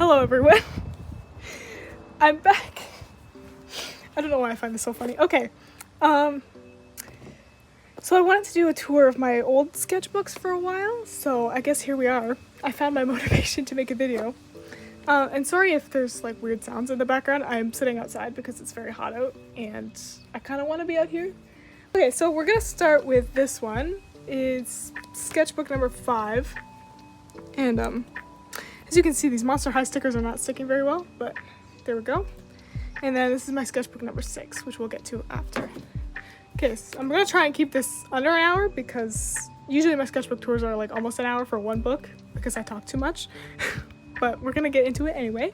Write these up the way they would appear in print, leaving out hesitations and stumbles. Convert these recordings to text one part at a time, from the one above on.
Hello everyone. I'm back. I don't know why I find this so funny. Okay. So I wanted to do a tour of my old sketchbooks for a while, so I guess here we are. I found my motivation to make a video. And sorry if there's like weird sounds in the background. I'm sitting outside because it's very hot out and I kind of want to be out here. Okay, so we're gonna start with this one. It's sketchbook number 5. And as you can see, these Monster High stickers are not sticking very well, but there we go. And then this is my sketchbook number 6, which we'll get to after. Okay, so I'm gonna try and keep this under an hour because usually my sketchbook tours are like almost an hour for one book because I talk too much. But we're gonna get into it anyway.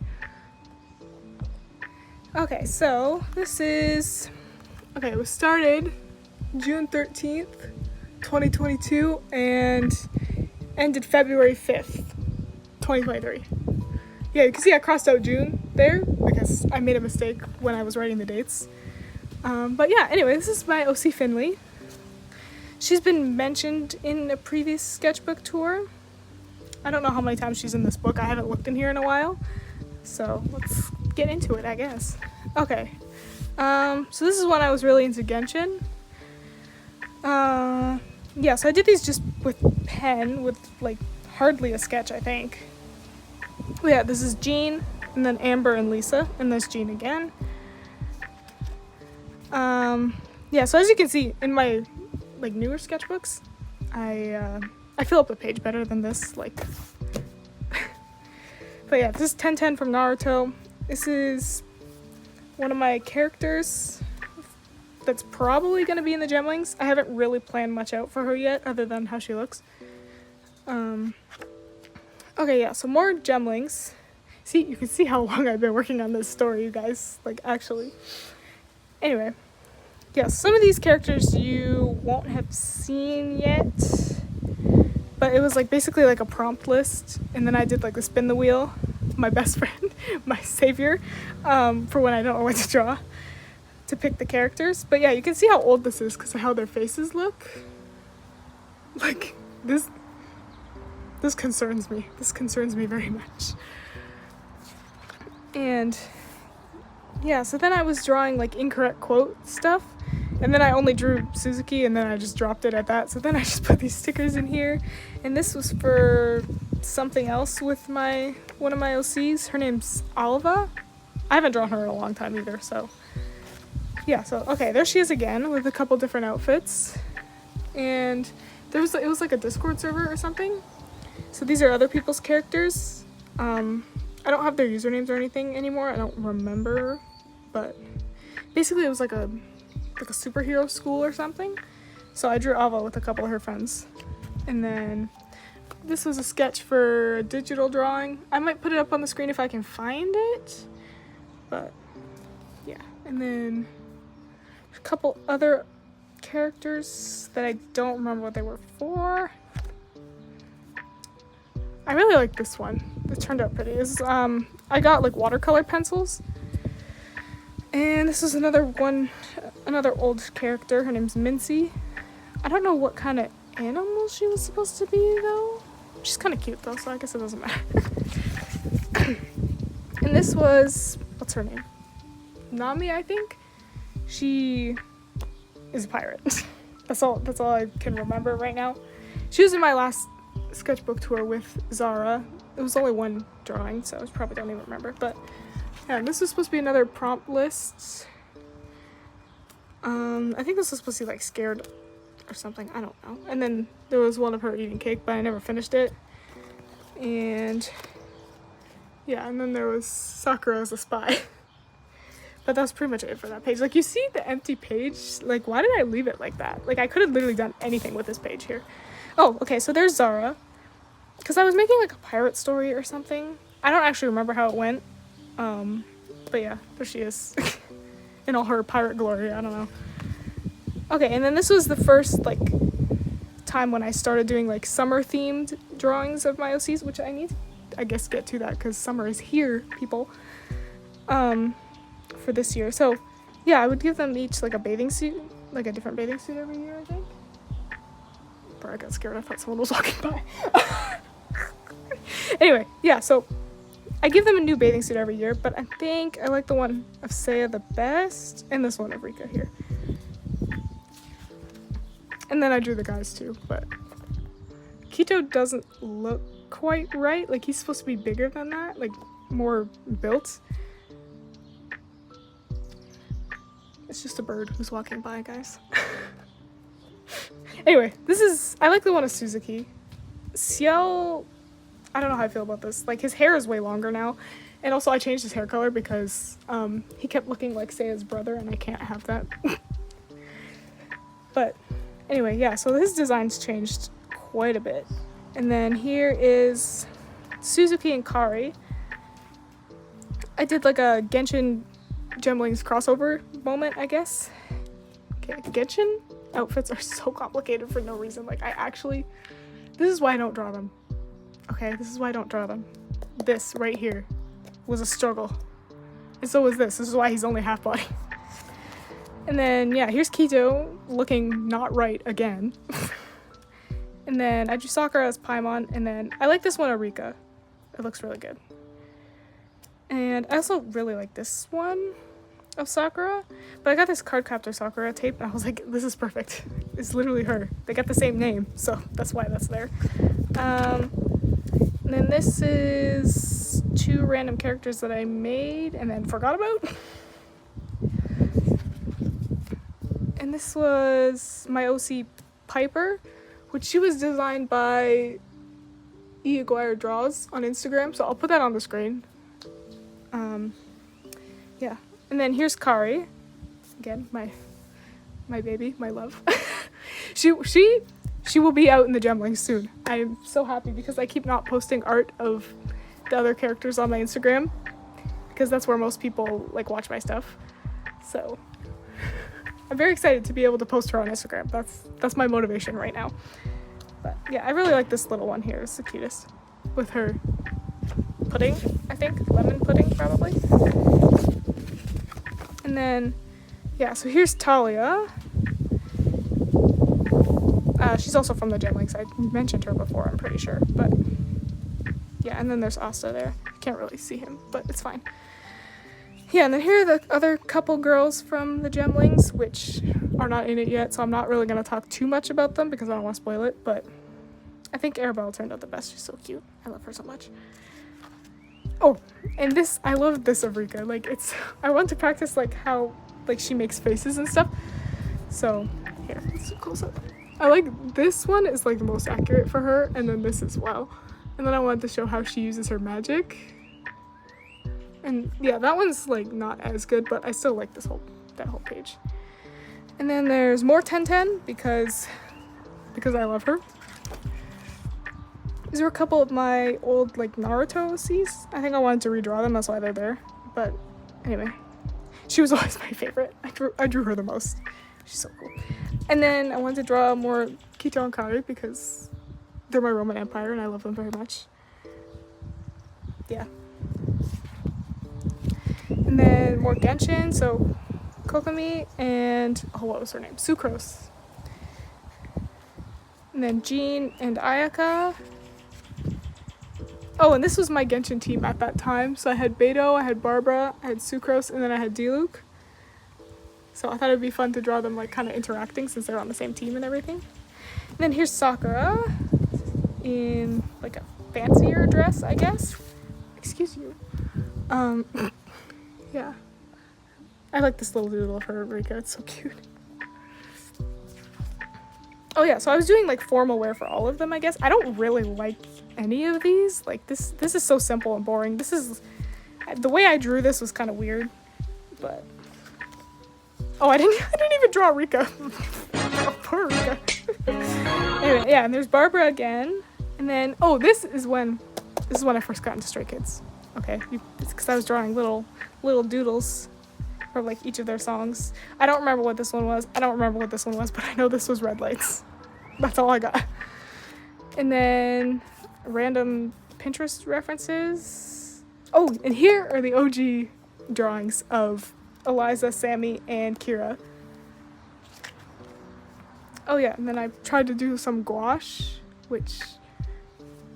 Okay, so this is, okay, it was started June 13th, 2022 and ended February 5th, 2023. Yeah, you can see I crossed out June there because I made a mistake when I was writing the dates. But yeah, anyway, this is my OC Finley. She's been mentioned in a previous sketchbook tour. I don't know how many times she's in this book. I haven't looked in here in a while. So let's get into it, I guess. Okay. So this is when I was really into Genshin. Yeah, so I did these just with pen, with like hardly a sketch, I think. Oh yeah, this is Jean, and then Amber and Lisa, and there's Jean again. Yeah, so as you can see in my like newer sketchbooks, I fill up the page better than this, like. But yeah, this is 1010 from Naruto. This is one of my characters that's probably going to be in the Gemlings. I haven't really planned much out for her yet, other than how she looks. Okay, yeah, so more Gemlings. See, you can see how long I've been working on this story, you guys, like, actually. Anyway, yeah, some of these characters you won't have seen yet, but it was, like, basically like a prompt list, and then I did, like, the spin the wheel, my best friend, my savior, for when I don't know what to draw, to pick the characters. But yeah, you can see how old this is because of how their faces look. Like, this concerns me. This concerns me very much. And yeah, so then I was drawing like incorrect quote stuff, and then I only drew Suzuki, and then I just dropped it at that. So then I just put these stickers in here, and this was for something else with one of my OCs. Her name's Alva. I haven't drawn her in a long time either, so yeah. So okay, there she is again with a couple different outfits, and it was like a Discord server or something. So these are other people's characters. I don't have their usernames or anything anymore. I don't remember, but basically it was like a superhero school or something. So I drew Alva with a couple of her friends. And then this was a sketch for a digital drawing. I might put it up on the screen if I can find it. But yeah, and then a couple other characters that I don't remember what they were for. I really like this one. It turned out pretty. I got like watercolor pencils. And this is another old character. Her name's Mincy. I don't know what kind of animal she was supposed to be though. She's kind of cute though, so I guess it doesn't matter. And this was, what's her name? Nami, I think. She is a pirate. That's all I can remember right now. She was in my last sketchbook tour with Zara. It was only one drawing, so I probably don't even remember, but yeah, this was supposed to be another prompt list. I think this was supposed to be like scared or something, I don't know. And then there was one of her eating cake, but I never finished it. And yeah, and then there was Sakura as a spy. But that was pretty much it for that page. Like, you see the empty page? Like, why did I leave it like that? Like, I could have literally done anything with this page here. Oh, okay, so there's Zara. Because I was making, like, a pirate story or something. I don't actually remember how it went. But yeah, there she is. In all her pirate glory, I don't know. Okay, and then this was the first, like, time when I started doing, like, summer-themed drawings of my OCs, which I need to, I guess, get to that, because summer is here, people. For this year. So, yeah, I would give them each, like, a bathing suit. Like, a different bathing suit every year, I think. Bro, I got scared. I thought someone was walking by. Anyway, yeah, so I give them a new bathing suit every year, but I think I like the one of Saya the best, and this one of Rika here. And then I drew the guys too, but Kito doesn't look quite right. Like, he's supposed to be bigger than that, like more built. It's just a bird who's walking by, guys. Anyway, I like the one of Suzuki. Ciel, I don't know how I feel about this. Like, his hair is way longer now. And also I changed his hair color because he kept looking like Saya's brother, and I can't have that. But anyway, yeah, so his design's changed quite a bit. And then here is Suzuki and Kari. I did like a Genshin Gemlings crossover moment, I guess. Okay, Genshin outfits are so complicated for no reason. Like, this is why I don't draw them. Okay, this is why I don't draw them. This right here was a struggle. And so was this. This is why he's only half body. And then, yeah, here's Kito looking not right again. And then I drew Sakura as Paimon, and then I like this one of Rika. It looks really good. And I also really like this one of Sakura, but I got this Cardcaptor Sakura tape, and I was like, this is perfect. It's literally her. They got the same name, so that's why that's there. And then this is 2 random characters that I made and then forgot about. And this was my OC Piper, which she was designed by E. Aguirre Draws on Instagram, so I'll put that on the screen. Yeah. And then here's Kari. Again, my baby, my love. She will be out in the Gemlings soon. I am so happy because I keep not posting art of the other characters on my Instagram because that's where most people like watch my stuff. So I'm very excited to be able to post her on Instagram. That's my motivation right now. But yeah, I really like this little one here. It's the cutest. With her pudding, I think. Lemon pudding, probably. And then, yeah, so here's Talia. She's also from the Gemlings. I mentioned her before, I'm pretty sure. But yeah, and then there's Asta there. Can't really see him, but it's fine. Yeah, and then here are the other couple girls from the Gemlings, which are not in it yet, so I'm not really going to talk too much about them because I don't want to spoil it, but I think Arabelle turned out the best. She's so cute. I love her so much. Oh, and this, I love this of Rika. Like, I want to practice, like, how, like, she makes faces and stuff. So, here, let's do close up. I like, this one is, like, the most accurate for her, and then this as well. And then I wanted to show how she uses her magic. And yeah, that one's like not as good, but I still like that whole page. And then there's more 1010 because I love her. These are a couple of my old like Naruto OCs. I think I wanted to redraw them, that's why they're there. But anyway, she was always my favorite. I drew her the most. She's so cool. And then I wanted to draw more Kito and Kari because they're my Roman Empire and I love them very much. Yeah. And then more Genshin, so Kokomi and, what was her name? Sucrose. And then Jean and Ayaka. Oh, and this was my Genshin team at that time. So I had Beto, I had Barbara, I had Sucrose, and then I had Diluc. So I thought it'd be fun to draw them like kind of interacting since they're on the same team and everything. And then here's Sakura in like a fancier dress, I guess. Excuse you. Yeah. I like this little doodle of her, Rika. It's so cute. Oh yeah, so I was doing like formal wear for all of them, I guess. I don't really like any of these. Like this is so simple and boring. The way I drew this was kind of weird, but oh, I didn't even draw Rika. Oh, poor Rika. Anyway, yeah, and there's Barbara again. And then this is when I first got into Stray Kids. Okay, it's because I was drawing little doodles for like each of their songs. I don't remember what this one was. I don't remember what this one was, but I know this was Red Lights. That's all I got. And then random Pinterest references. Oh, and here are the OG drawings of Eliza, Sammy, and Kira. Oh yeah, and then I tried to do some gouache, which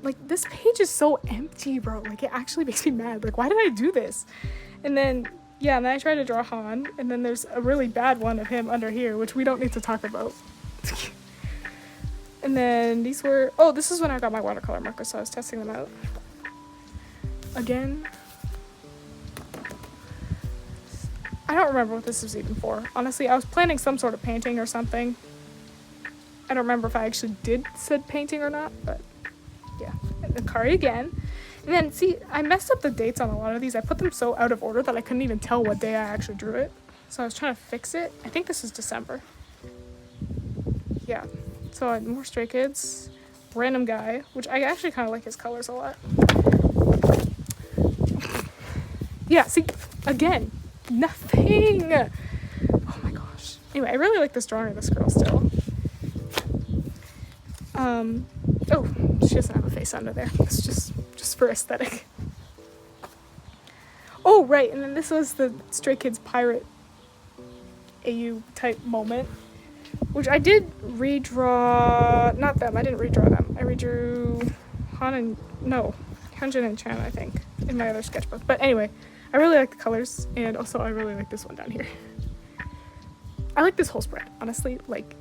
like, this page is so empty, bro. Like, it actually makes me mad. Like, why did I do this? And then, yeah, and then I tried to draw Han, and then there's a really bad one of him under here, which we don't need to talk about. And then these were, oh, this is when I got my watercolor markers, so I was testing them out. Again. I don't remember what this was even for. Honestly, I was planning some sort of painting or something. I don't remember if I actually did said painting or not, but yeah. And the card again. And then, see, I messed up the dates on a lot of these. I put them so out of order that I couldn't even tell what day I actually drew it. So I was trying to fix it. I think this is December. Yeah. So I had more Stray Kids. Random guy, which I actually kind of like his colors a lot. Yeah, see, again, nothing. Oh my gosh. Anyway, I really like this drawing of this girl still. Oh, she doesn't have a face under there. It's just for aesthetic. Oh, right, and then this was the Stray Kids pirate AU type moment, which I did redraw, not them, I didn't redraw them. I redrew Hyunjin and Chan, I think, in my other sketchbook. But anyway, I really like the colors, and also I really like this one down here. I like this whole spread, honestly, like,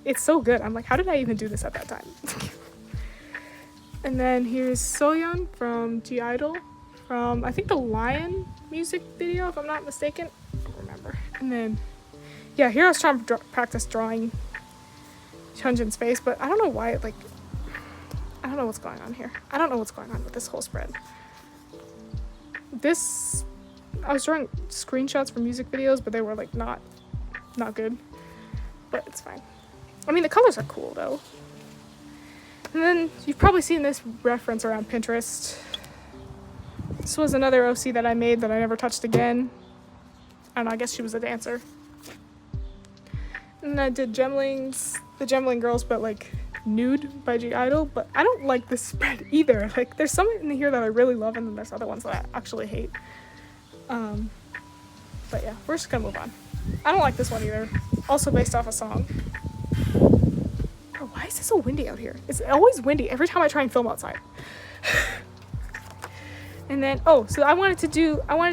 it's so good. I'm like, how did I even do this at that time? And then here's Soyeon from G-Idol, from, I think, the Lion music video, if I'm not mistaken. I don't remember. And then, yeah, here I was trying to practice drawing Hyunjin's face, but I don't know why, like, I don't know what's going on here. I don't know what's going on with this whole spread. This, I was drawing screenshots from music videos, but they were, like, not good. But it's fine. I mean, the colors are cool, though. And then you've probably seen this reference around Pinterest. This was another OC that I made that I never touched again. I don't know, I guess she was a dancer. And I did Gemlings, the Gemling Girls, but like nude by G-Idol. But I don't like this spread either. Like, there's some in here that I really love, and then there's other ones that I actually hate. But yeah, we're just gonna move on. I don't like this one either. Also based off a song. Oh, why is it so windy out here? It's always windy every time I try and film outside. And then, oh, so I wanted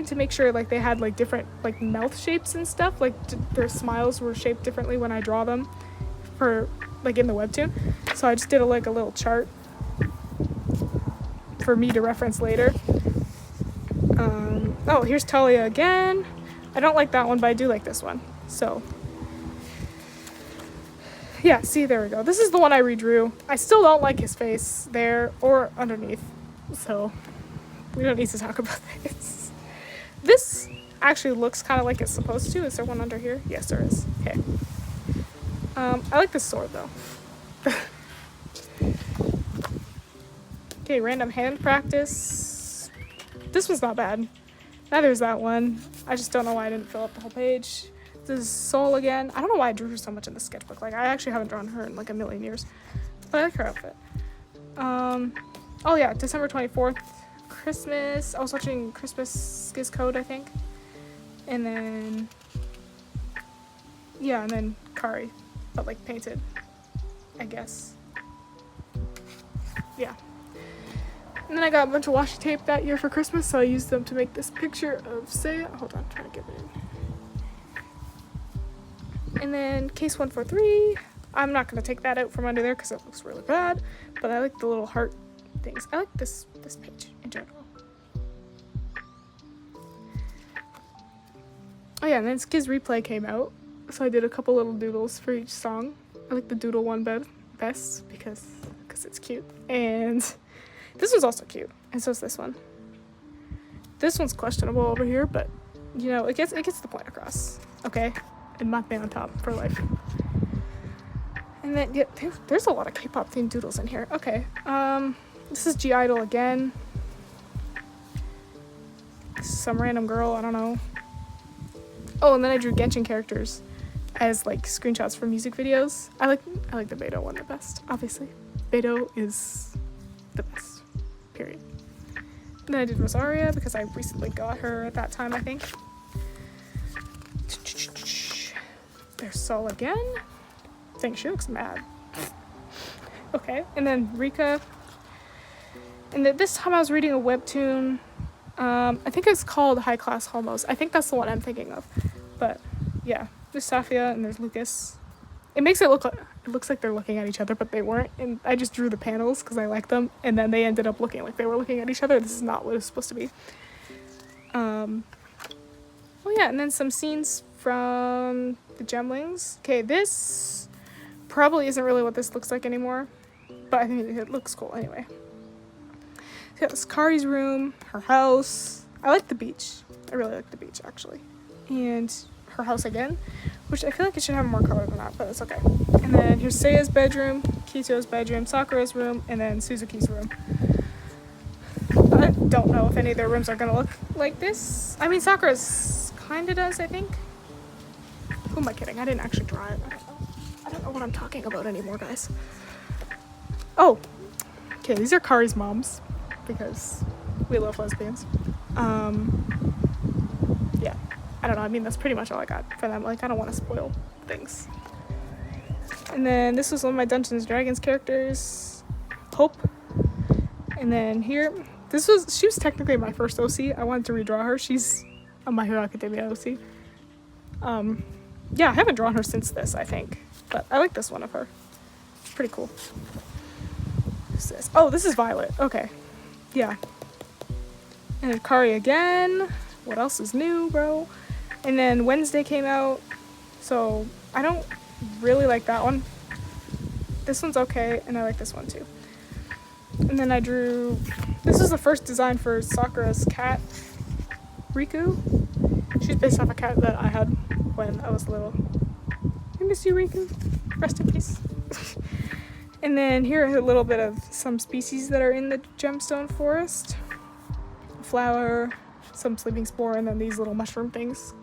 to make sure, like, they had, like, different, like, mouth shapes and stuff. Like, their smiles were shaped differently when I draw them for, like, in the webtoon. So I just did, a little chart for me to reference later. Oh, here's Talia again. I don't like that one, but I do like this one. So, yeah, see, there we go. This is the one I redrew. I still don't like his face there or underneath. So, we don't need to talk about this. This actually looks kind of like it's supposed to. Is there one under here? Yes, there is. Okay. I like this sword, though. Okay, random hand practice. This one's not bad. Neither is that one. I just don't know why I didn't fill up the whole page. This is Seoul again. I don't know why I drew her so much in the sketchbook. Like, I actually haven't drawn her in like a million years. But I like her outfit. Oh yeah, December 24th. Christmas. I was watching Christmas Skiz Code, I think. And then, yeah, and then Kari, but like painted, I guess. Yeah. And then I got a bunch of washi tape that year for Christmas, so I used them to make this picture of Seiya. Hold on, I'm trying to get it in. And then case 143. I'm not gonna take that out from under there because it looks really bad, but I like the little heart things. I like this page in general. Oh yeah, and then Skiz Replay came out, so I did a couple little doodles for each song. I like the doodle one best because it's cute, and this one's also cute, and so is this one. This one's questionable over here, but you know, it gets the point across. Okay, and Matte on top for life. And then yeah, there's a lot of K-pop themed doodles in here. Okay, this is G-Idol again. This is some random girl, I don't know. Oh, and then I drew Genshin characters as like screenshots from music videos. I like the Beto one the best, obviously. Beto is the best, period. And then I did Rosaria because I recently got her at that time, I think. There's Sol again. Dang, she looks mad. Okay, and then Rika. And this time I was reading a webtoon. I think it's called High Class Homos. I think that's the one I'm thinking of. But yeah, there's Safia and there's Lucas. It makes it look like, it looks like they're looking at each other, but they weren't. And I just drew the panels because I like them. And then they ended up looking like they were looking at each other. This is not what it's supposed to be. Oh yeah, and then some scenes from the Gemlings. Okay, this probably isn't really what this looks like anymore, but I think it looks cool anyway. So yeah, this is Kari's room, her house. I like the beach. I really like the beach, actually. And her house again, which I feel like it should have more color than that, but it's okay. And then here's Seiya's bedroom, Kito's bedroom, Sakura's room, and then Suzuki's room. I don't know if any of their rooms are gonna look like this. I mean, Sakura's kinda does, I think. Who am I kidding? I didn't actually draw it. I don't know what I'm talking about anymore, guys. Oh, okay, these are Kari's moms, because we love lesbians. Yeah, I don't know, I mean, that's pretty much all I got for them. Like, I don't want to spoil things. And then this was one of my Dungeons & Dragons characters, Hope. And then here, she was technically my first OC. I wanted to redraw her. She's a My Hero Academia OC. Yeah, I haven't drawn her since this, I think. But I like this one of her. It's pretty cool. Who's this? Oh, this is Violet. Okay. Yeah. And then Kari again. What else is new, bro? And then Wednesday came out. So, I don't really like that one. This one's okay, and I like this one too. And then I drew... This is the first design for Sakura's cat, Riku. She's based off a cat that I had when I was little. I miss you, Riku. Rest in peace. And then here are a little bit of some species that are in the gemstone forest. A flower, some sleeping spore, and then these little mushroom things.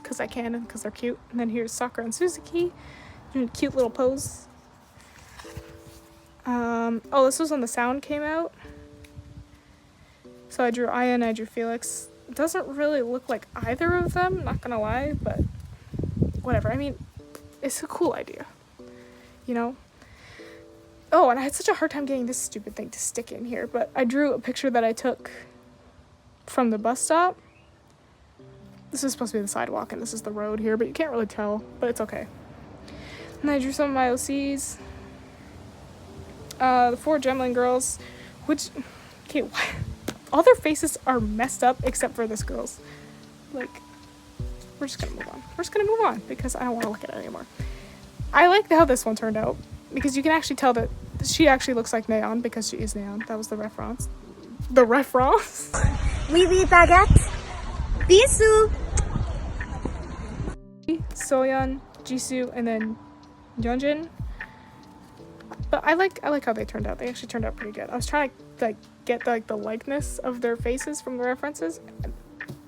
Because I can and because they're cute. And then here's Sakura and Suzuki doing a cute little pose. Oh, this was when the sound came out. So I drew Aya and I drew Felix. It doesn't really look like either of them, not gonna lie, but whatever. I mean, it's a cool idea, you know? Oh, and I had such a hard time getting this stupid thing to stick in here, but I drew a picture that I took from the bus stop. This is supposed to be the sidewalk and this is the road here, but you can't really tell, but it's okay. And I drew some of my OCs. The 4 Gemling girls, which, okay, what? All their faces are messed up except for this girl's. Like, we're just gonna move on. We're just gonna move on because I don't want to look at it anymore. I like how this one turned out because you can actually tell that she actually looks like Neon because she is Neon. That was the reference. The reference? Oui, oui, baguette. Bisous. Soyeon, Jisoo, and then Yeonjin. But I like how they turned out. They actually turned out pretty good. I was trying to like get the likeness of their faces from the references.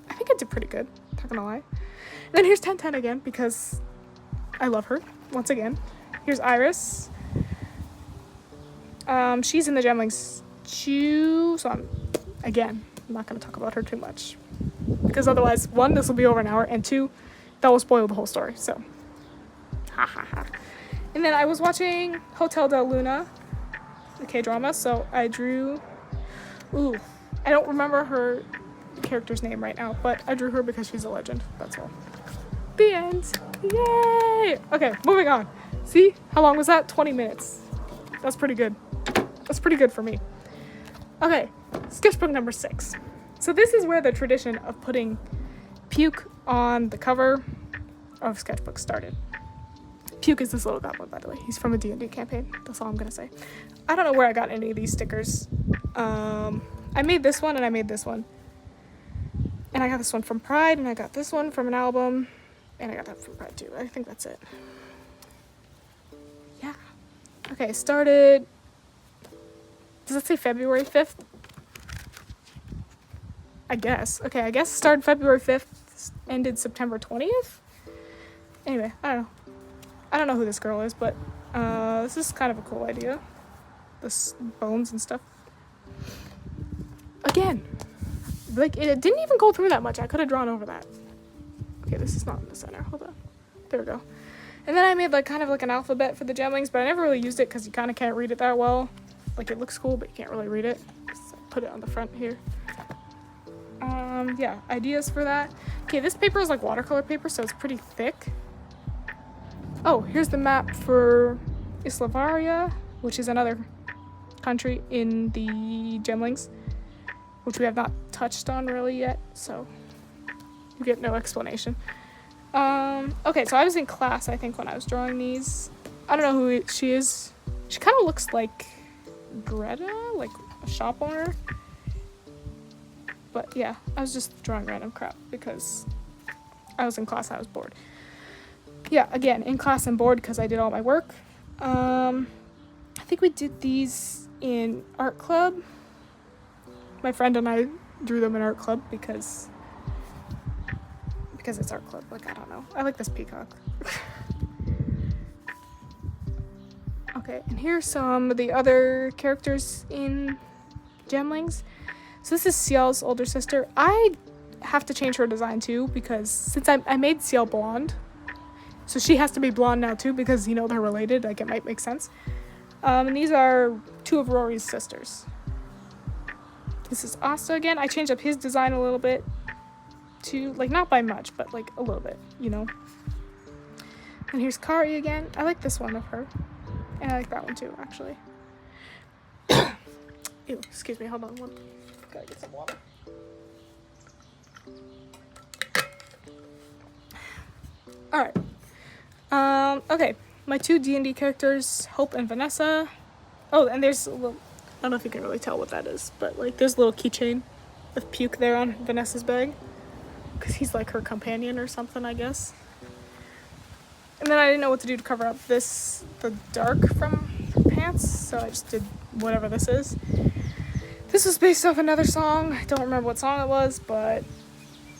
I think I did pretty good. Not gonna lie. And then here's 1010 again because I love her once again. Here's Iris. She's in the Gemlings too, so I'm not gonna talk about her too much because otherwise, 1, this will be over an hour, and 2, that will spoil the whole story. So, ha ha ha. And then I was watching Hotel Del Luna, the K-drama, so I drew... Ooh, I don't remember her character's name right now, but I drew her because she's a legend, that's all. The end! Yay! Okay, moving on. See? How long was that? 20 minutes. That's pretty good. That's pretty good for me. Okay, sketchbook number 6. So this is where the tradition of putting puke on the cover of sketchbook started. Puke is this little goblin, by the way. He's from a D&D campaign. That's all I'm gonna say. I don't know where I got any of these stickers. I made this one and I made this one. And I got this one from Pride and I got this one from an album. And I got that from Pride too. I think that's it. Yeah. Okay, started... Does it say February 5th? I guess. Okay, I guess started February 5th, ended September 20th? Anyway, I don't know. I don't know who this girl is, but this is kind of a cool idea. This bones and stuff. Again, like it didn't even go through that much. I could have drawn over that. Okay, this is not in the center. Hold on. There we go. And then I made like kind of like an alphabet for the Gemlings, but I never really used it because you kind of can't read it that well. Like it looks cool, but you can't really read it. So put it on the front here. Yeah, ideas for that. Okay, this paper is like watercolor paper, so it's pretty thick. Oh, here's the map for Islavaria, which is another country in the Gemlings, which we have not touched on really yet, so you get no explanation. Okay, so I was in class, I think, when I was drawing these. I don't know who she is. She kind of looks like Greta, like a shop owner. But yeah, I was just drawing random crap because I was in class, I was bored. Yeah, again, in class and bored because I did all my work. I think we did these in art club. My friend and I drew them in art club because it's art club. Like, I don't know. I like this peacock. Okay, and here's some of the other characters in Gemlings. So this is Ciel's older sister. I have to change her design too because since I made Ciel blonde, so she has to be blonde now too because, you know, they're related. Like, it might make sense. And these are two of Rory's sisters. This is Asta again. I changed up his design a little bit too. Like, not by much, but like a little bit, you know. And here's Kari again. I like this one of her. And I like that one too, actually. Ew, excuse me, hold on one. Gotta get some water. Alright. Okay. My two D&D characters, Hope and Vanessa. Oh, and there's a little, I don't know if you can really tell what that is, but like there's a little keychain with puke there on Vanessa's bag. Because he's like her companion or something, I guess. And then I didn't know what to do to cover up the dark from her pants, so I just did whatever this is. This was based off another song. I don't remember what song it was, but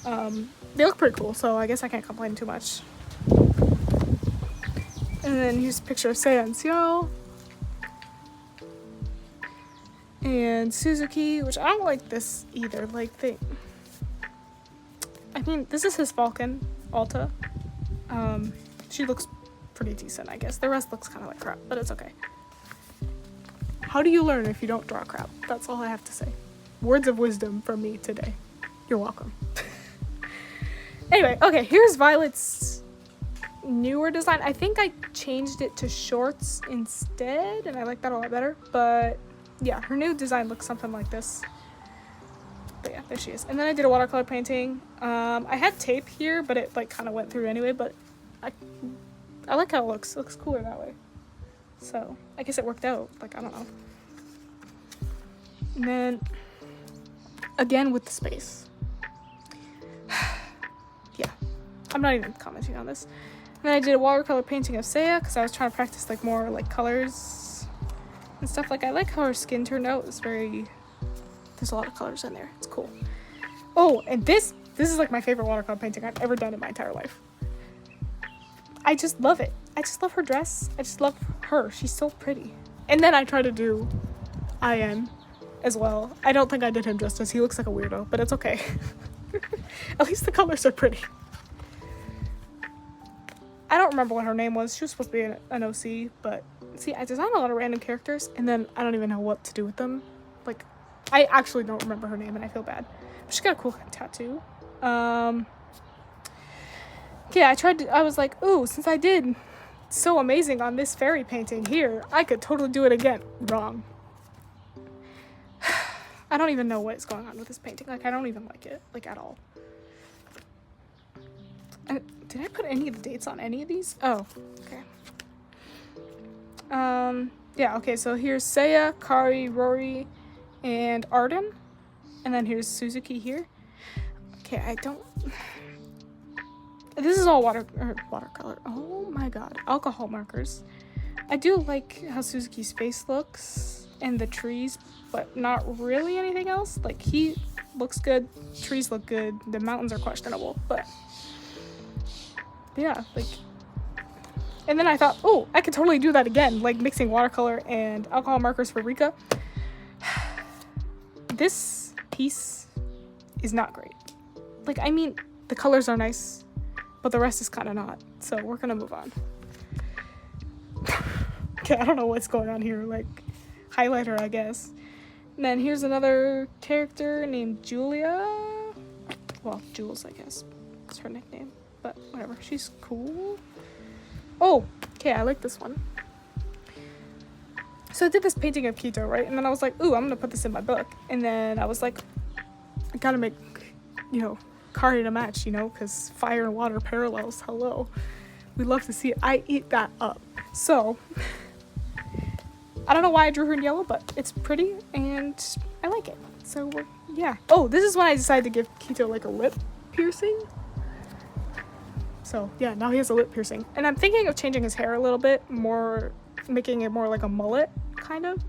they look pretty cool, so I guess I can't complain too much. And then here's a picture of Seiya and Ciel. And Suzuki, which I don't like this either. Like, I mean, this is his Falcon, Alta. She looks pretty decent, I guess. The rest looks kind of like crap, but it's okay. How do you learn if you don't draw crap? That's all I have to say. Words of wisdom from me today. You're welcome. Anyway, okay, here's Violet's newer design. I think I changed it to shorts instead, and I like that a lot better. But yeah, her new design looks something like this. But yeah, there she is. And then I did a watercolor painting. I had tape here, but it like kind of went through anyway, but I like how it looks. It looks cooler that way. So I guess it worked out. Like, I don't know. And then again with the space. Yeah, I'm not even commenting on this. And then I did a watercolor painting of Seiya because I was trying to practice like more like colors and stuff. Like, I like how her skin turned out. It's very, there's a lot of colors in there. It's cool. Oh, and this is like my favorite watercolor painting I've ever done in my entire life. I just love it. I just love her dress. I just love her. She's so pretty. And then I try to do Ian as well. I don't think I did him justice. He looks like a weirdo, but it's okay. At least the colors are pretty. I don't remember what her name was. She was supposed to be an OC, but see, I designed a lot of random characters, and then I don't even know what to do with them. Like, I actually don't remember her name, and I feel bad. But she got a cool tattoo. Yeah, I was like, ooh, since I did so amazing on this fairy painting here, I could totally do it again. Wrong. I don't even know what is going on with this painting. Like, I don't even like it, like, at all. And did I put any of the dates on any of these? Oh, okay. Yeah, okay, so here's Seiya, Kari, Rory, and Arden. And then here's Suzuki here. Okay, I don't... This is all watercolor. Oh my god. Alcohol markers. I do like how Suzuki's face looks and the trees, but not really anything else. Like, he looks good, trees look good, the mountains are questionable, but yeah, like, and then I thought, oh, I could totally do that again, like mixing watercolor and alcohol markers for Rika. This piece is not great. Like, I mean, the colors are nice, but the rest is kind of not. So we're gonna move on. Okay, I don't know what's going on here. Like, highlighter, I guess. And then here's another character named Julia. Well, Jules, I guess. It's her nickname. But whatever. She's cool. Oh, okay, I like this one. So I did this painting of Quito, right? And then I was like, ooh, I'm gonna put this in my book. And then I was like, I gotta make, Kari to match, because fire and water parallels. Hello. We love to see it. I eat that up. So, I don't know why I drew her in yellow, but it's pretty and I like it. So, yeah. Oh, this is when I decided to give Quito like a lip piercing. So, yeah, now he has a lip piercing. And I'm thinking of changing his hair a little bit more, making it more like a mullet, kind of.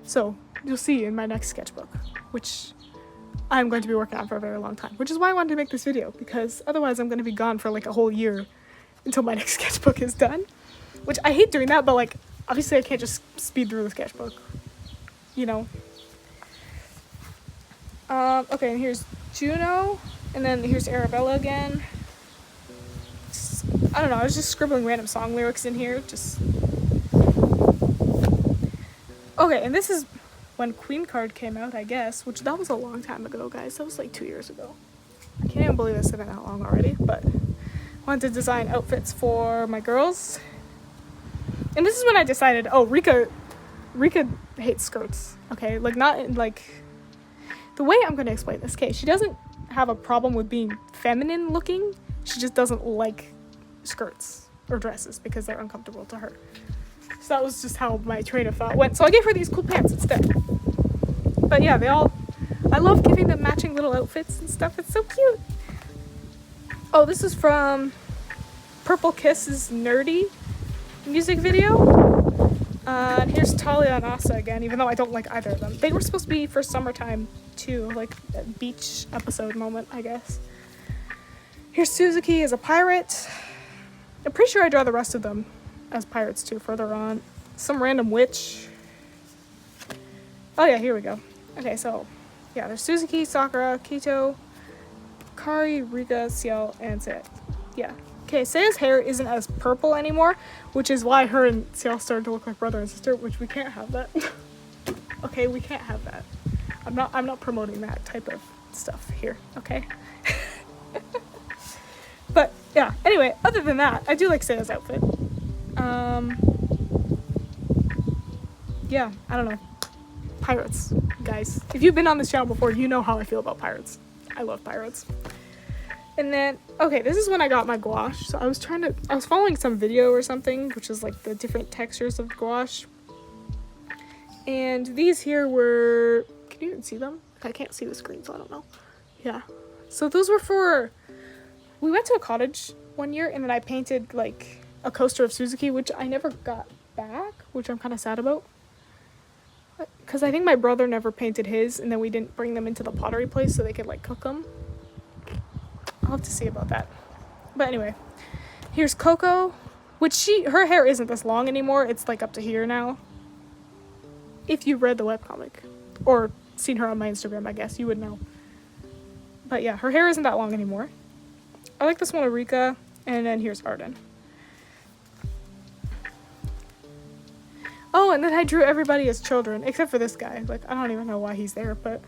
So, you'll see in my next sketchbook, which I'm going to be working on for a very long time, which is why I wanted to make this video, because otherwise I'm going to be gone for like a whole year until my next sketchbook is done, which I hate doing that, but like, obviously I can't just speed through the sketchbook, Okay, and here's Juno, and then here's Arabella again. I don't know, I was just scribbling random song lyrics in here, Okay, and this is when Queen Card came out, I guess, which that was a long time ago, guys. That was like 2 years ago. I can't even believe it's been that long already, but I wanted to design outfits for my girls. And this is when I decided, oh, Rika hates skirts, okay? Like, not in, like, the way I'm going to explain this, okay, she doesn't have a problem with being feminine looking, she just doesn't like skirts or dresses because they're uncomfortable to her. So that was just how my train of thought went. So I gave her these cool pants instead. But yeah, I love giving them matching little outfits and stuff. It's so cute. Oh, this is from Purple Kiss's Nerdy music video. And here's Talia and Asa again, even though I don't like either of them. They were supposed to be for summertime too, like a beach episode moment, I guess. Here's Suzuki as a pirate. I'm pretty sure I draw the rest of them as pirates too further on. Some random witch. Oh yeah, here we go. Okay, so yeah, there's Suzuki, Sakura, Quito, Kari, Rika, Ciel, and Seiya. Yeah. Okay, Seiya's hair isn't as purple anymore, which is why her and Ciel started to look like brother and sister, which we can't have that. Okay, we can't have that. I'm not promoting that type of stuff here, okay? But yeah, anyway, other than that, I do like Seiya's outfit. Yeah, I don't know. Pirates, guys. If you've been on this channel before, you know how I feel about pirates. I love pirates. And then, okay, this is when I got my gouache. So I was following some video or something, which is like the different textures of gouache. And these here were, can you even see them? I can't see the screen, so I don't know. Yeah. So those were we went to a cottage one year and then I painted like a coaster of Suzuki, which I never got back, which I'm kind of sad about. Because I think my brother never painted his, and then we didn't bring them into the pottery place so they could like cook them. I'll have to see about that. But anyway, here's Coco, which her hair isn't this long anymore. It's like up to here now. If you read the webcomic or seen her on my Instagram, I guess you would know. But yeah, her hair isn't that long anymore. I like this one of Rika, and then here's Arden. Oh, and then I drew everybody as children, except for this guy. Like, I don't even know why he's there, but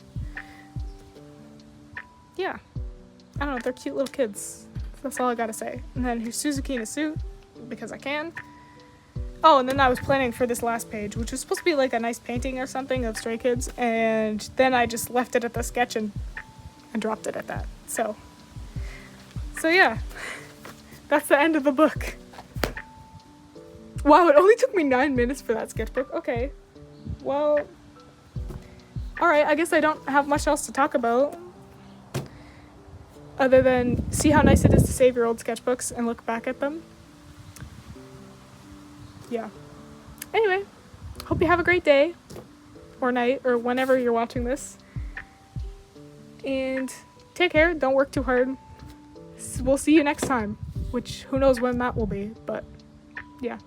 yeah. I don't know, they're cute little kids. That's all I gotta say. And then here's Suzuki in a suit, because I can. Oh, and then I was planning for this last page, which was supposed to be like a nice painting or something of Stray Kids, and then I just left it at the sketch and dropped it at that. So yeah, that's the end of the book. Wow, it only took me 9 minutes for that sketchbook. Okay, well, alright, I guess I don't have much else to talk about other than see how nice it is to save your old sketchbooks and look back at them. Yeah. Anyway, hope you have a great day or night or whenever you're watching this. And take care, don't work too hard. We'll see you next time, which who knows when that will be, but yeah.